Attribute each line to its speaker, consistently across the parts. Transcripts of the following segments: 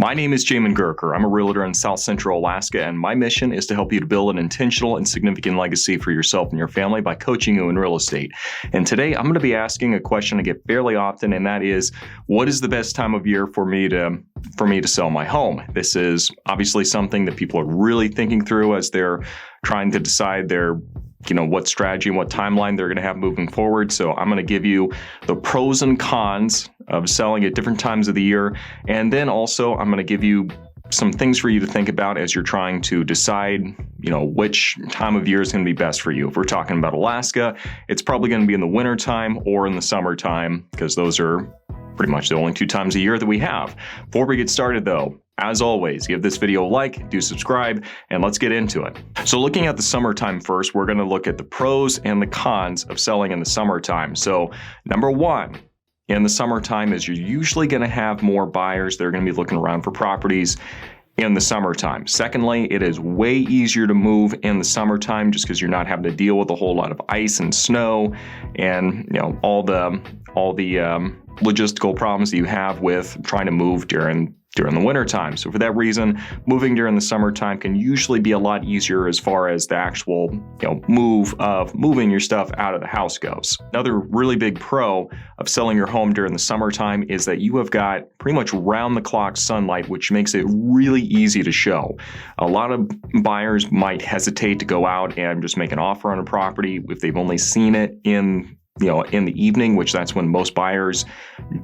Speaker 1: My name is Jamin Goecker. I'm a realtor in South Central Alaska, and my mission is to help you to build an intentional and significant legacy for yourself and your family by coaching you in real estate. And today I'm going to be asking a question I get fairly often, and that is, what is the best time of year for me to sell my home? This is obviously something that people are really thinking through as they're trying to decide what strategy and what timeline they're going to have moving forward. So I'm going to give you the pros and cons of selling at different times of the year. And then also I'm going to give you some things for you to think about as you're trying to decide, which time of year is going to be best for you. If we're talking about Alaska, it's probably going to be in the wintertime or in the summertime, because those are pretty much the only two times a year that we have. Before we get started though, as always, give this video a like, do subscribe, and let's get into it. So looking at the summertime first, we're going to look at the pros and the cons of selling in the summertime. So number one, in the summertime is you're usually going to have more buyers that are going to be looking around for properties in the summertime. Secondly, it is way easier to move in the summertime just because you're not having to deal with a whole lot of ice and snow and all the logistical problems that you have with trying to move during the winter time. So for that reason, moving during the summertime can usually be a lot easier as far as the actual move of moving your stuff out of the house goes. Another really big pro of selling your home during the summertime is that you have got pretty much round the clock sunlight, which makes it really easy to show. A lot of buyers might hesitate to go out and just make an offer on a property if they've only seen it in the evening, which that's when most buyers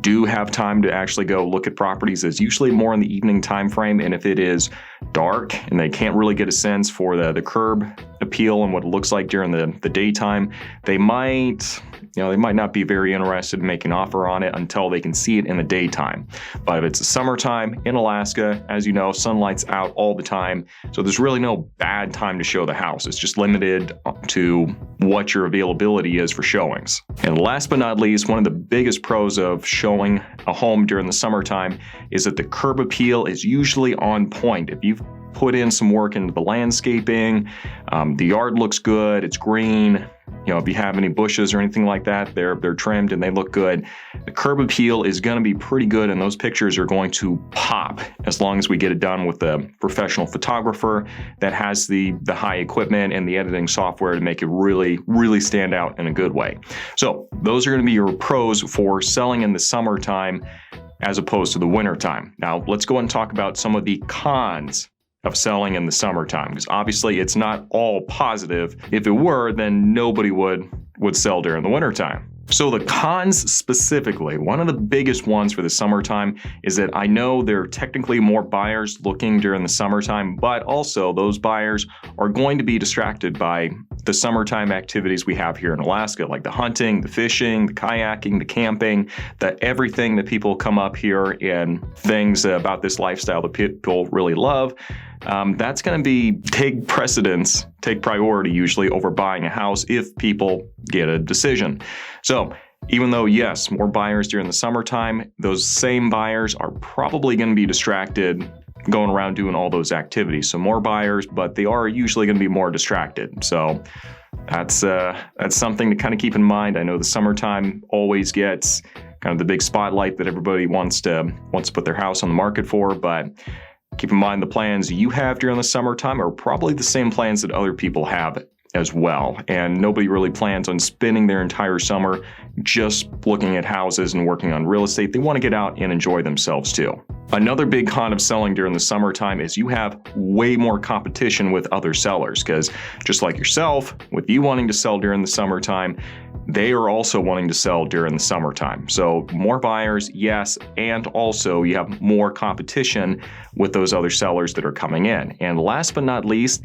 Speaker 1: do have time to actually go look at properties. Is usually more in the evening time frame. And if it is dark and they can't really get a sense for the curb appeal and what it looks like during the daytime, they might not be very interested in making an offer on it until they can see it in the daytime. But if it's the summertime in Alaska, as you know, sunlight's out all the time. So there's really no bad time to show the house. It's just limited to what your availability is for showings. And last but not least, one of the biggest pros of showing a home during the summertime is that the curb appeal is usually on point. If you've put in some work into the landscaping, the yard looks good, it's green. If you have any bushes or anything like that, they're trimmed and they look good. The curb appeal is going to be pretty good, and those pictures are going to pop as long as we get it done with a professional photographer that has the high equipment and the editing software to make it really, really stand out in a good way. So those are going to be your pros for selling in the summertime as opposed to the wintertime. Now let's go and talk about some of the cons of selling in the summertime, because obviously it's not all positive. If it were, then nobody would sell during the wintertime. So the cons specifically, one of the biggest ones for the summertime is that I know there are technically more buyers looking during the summertime, but also those buyers are going to be distracted by the summertime activities we have here in Alaska, like the hunting, the fishing, the kayaking, the camping, everything that people come up here and things about this lifestyle that people really love. That's going to take priority usually over buying a house if people get a decision. So even though, yes, more buyers during the summertime, those same buyers are probably going to be distracted going around doing all those activities. So more buyers, but they are usually going to be more distracted. So that's something to kind of keep in mind. I know the summertime always gets kind of the big spotlight that everybody wants to put their house on the market for, but keep in mind the plans you have during the summertime are probably the same plans that other people have as well. And nobody really plans on spending their entire summer just looking at houses and working on real estate. They want to get out and enjoy themselves too. Another big con of selling during the summertime is you have way more competition with other sellers, because just like yourself, with you wanting to sell during the summertime, they are also wanting to sell during the summertime. So more buyers, yes, and also you have more competition with those other sellers that are coming in. And last but not least,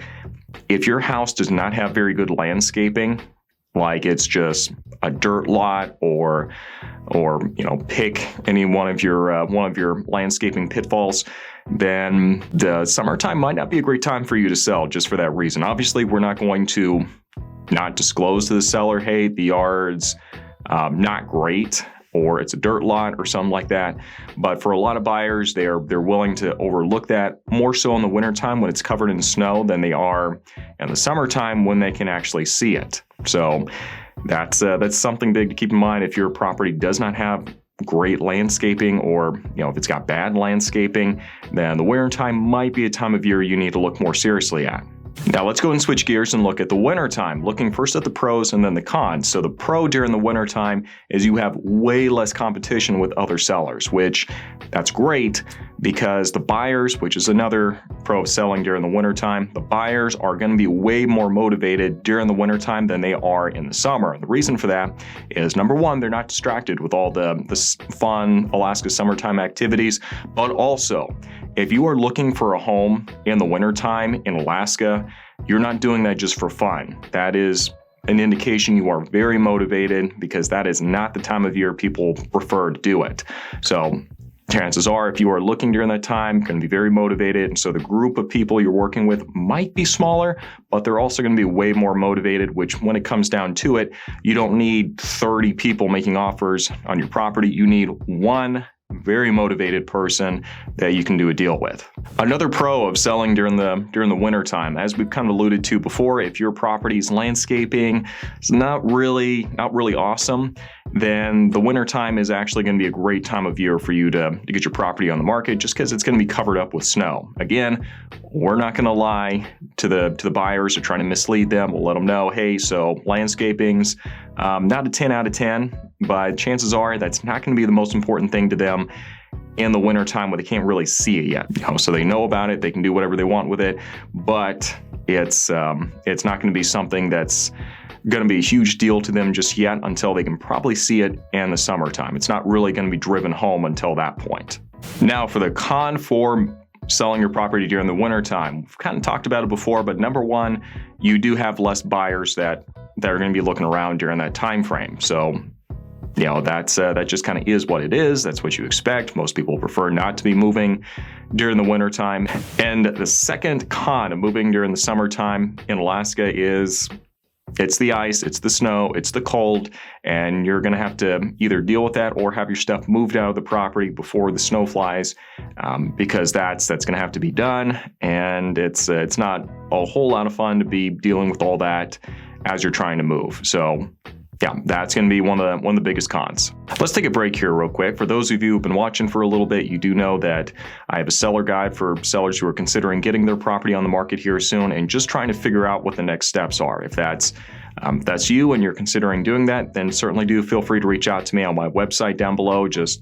Speaker 1: if your house does not have very good landscaping, like it's just a dirt lot or pick any one of your landscaping pitfalls, then the summertime might not be a great time for you to sell just for that reason. Obviously, we're not going to not disclose to the seller, hey, the yard's not great, or it's a dirt lot or something like that. But for a lot of buyers, they're willing to overlook that more so in the wintertime when it's covered in snow than they are in the summertime when they can actually see it. So that's something big to keep in mind. If your property does not have great landscaping, or if it's got bad landscaping, then the winter time might be a time of year you need to look more seriously at. Now let's go and switch gears and look at the winter time, looking first at the pros and then the cons. So the pro during the winter time is you have way less competition with other sellers, which that's great because the buyers, which is another pro of selling during the winter time, the buyers are going to be way more motivated during the winter time than they are in the summer. The reason for that is, number one, they're not distracted with all the fun Alaska summertime activities, but also if you are looking for a home in the wintertime in Alaska, you're not doing that just for fun. That is an indication you are very motivated, because that is not the time of year people prefer to do it. So chances are, if you are looking during that time, you're going to be very motivated. And so the group of people you're working with might be smaller, but they're also going to be way more motivated, which when it comes down to it, you don't need 30 people making offers on your property. You need one very motivated person that you can do a deal with. Another pro of selling during the winter time, as we've kind of alluded to before, if your property's landscaping is not really awesome, then the winter time is actually going to be a great time of year for you to get your property on the market, just because it's going to be covered up with snow. Again, we're not going to lie to the buyers or trying to mislead them. We'll let them know, hey, so landscaping's not a 10 out of 10, but chances are that's not going to be the most important thing to them in the wintertime where they can't really see it yet. So they know about it, they can do whatever they want with it, but it's not going to be something that's going to be a huge deal to them just yet, until they can probably see it in the summertime. It's not really going to be driven home until that point. Now for the con for selling your property during the wintertime, we've kind of talked about it before, but number one, you do have less buyers that are going to be looking around during that time frame. So that just kind of is what it is. That's what you expect. Most people prefer not to be moving during the wintertime. And the second con of moving during the summertime in Alaska is it's the ice, it's the snow, it's the cold, and you're going to have to either deal with that or have your stuff moved out of the property before the snow flies, because that's going to have to be done, and it's not a whole lot of fun to be dealing with all that as you're trying to move. So yeah, that's going to be one of the biggest cons. Let's take a break here real quick. For those of you who've been watching for a little bit, you do know that I have a seller guide for sellers who are considering getting their property on the market here soon and just trying to figure out what the next steps are. If that's you and you're considering doing that, then certainly do feel free to reach out to me on my website down below. Just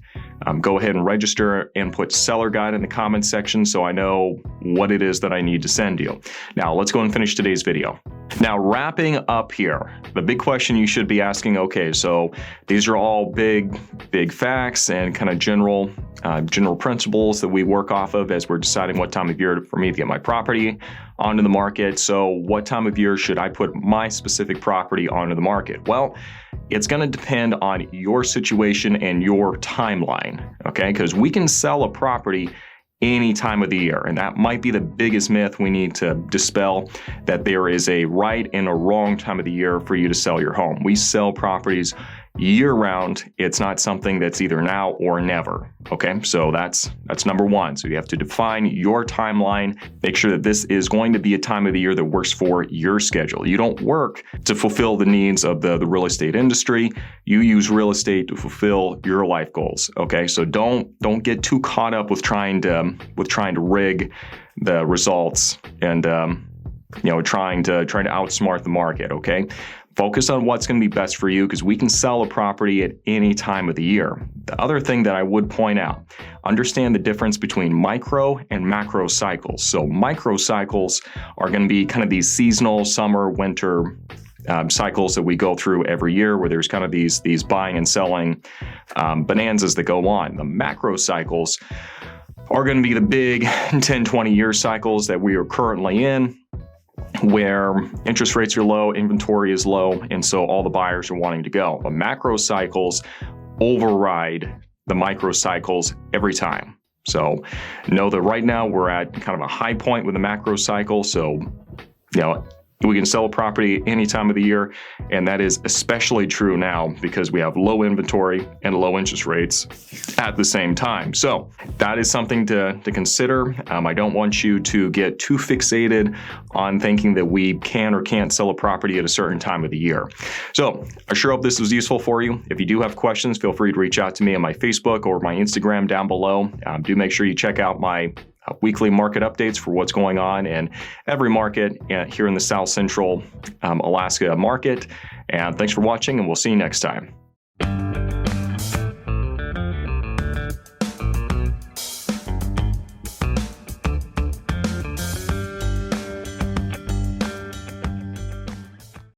Speaker 1: go ahead and register and put seller guide in the comments section so I know what it is that I need to send you. Now let's go and finish today's video. Now, wrapping up here, the big question you should be asking, okay, so these are all big facts and kind of general principles that we work off of as we're deciding what time of year for me to get my property onto the market. So what time of year should I put my specific property onto the market? Well, it's going to depend on your situation and your timeline, okay? Because we can sell a property any time of the year. And that might be the biggest myth we need to dispel, that there is a right and a wrong time of the year for you to sell your home. We sell properties year round. It's not something that's either now or never. Okay, so that's number one. So you have to define your timeline, make sure that this is going to be a time of the year that works for your schedule. You don't work to fulfill the needs of the real estate industry. You use real estate to fulfill your life goals. Okay, so don't get too caught up with trying to rig the results and trying to outsmart the market. Okay. Focus on what's going to be best for you, because we can sell a property at any time of the year. The other thing that I would point out, understand the difference between micro and macro cycles. So micro cycles are going to be kind of these seasonal summer, winter cycles that we go through every year, where there's kind of these buying and selling bonanzas that go on. The macro cycles are going to be the big 10, 20 year cycles that we are currently in, where interest rates are low, inventory is low, and so all the buyers are wanting to go. The macro cycles override the micro cycles every time. So know that right now we're at kind of a high point with the macro cycle. So, We can sell a property any time of the year, and that is especially true now because we have low inventory and low interest rates at the same time. So that is something to consider. I don't want you to get too fixated on thinking that we can or can't sell a property at a certain time of the year. So I sure hope this was useful for you. If you do have questions, feel free to reach out to me on my Facebook or my Instagram down below. Do make sure you check out my weekly market updates for what's going on in every market here in the South Central Alaska market. And thanks for watching, and we'll see you next time.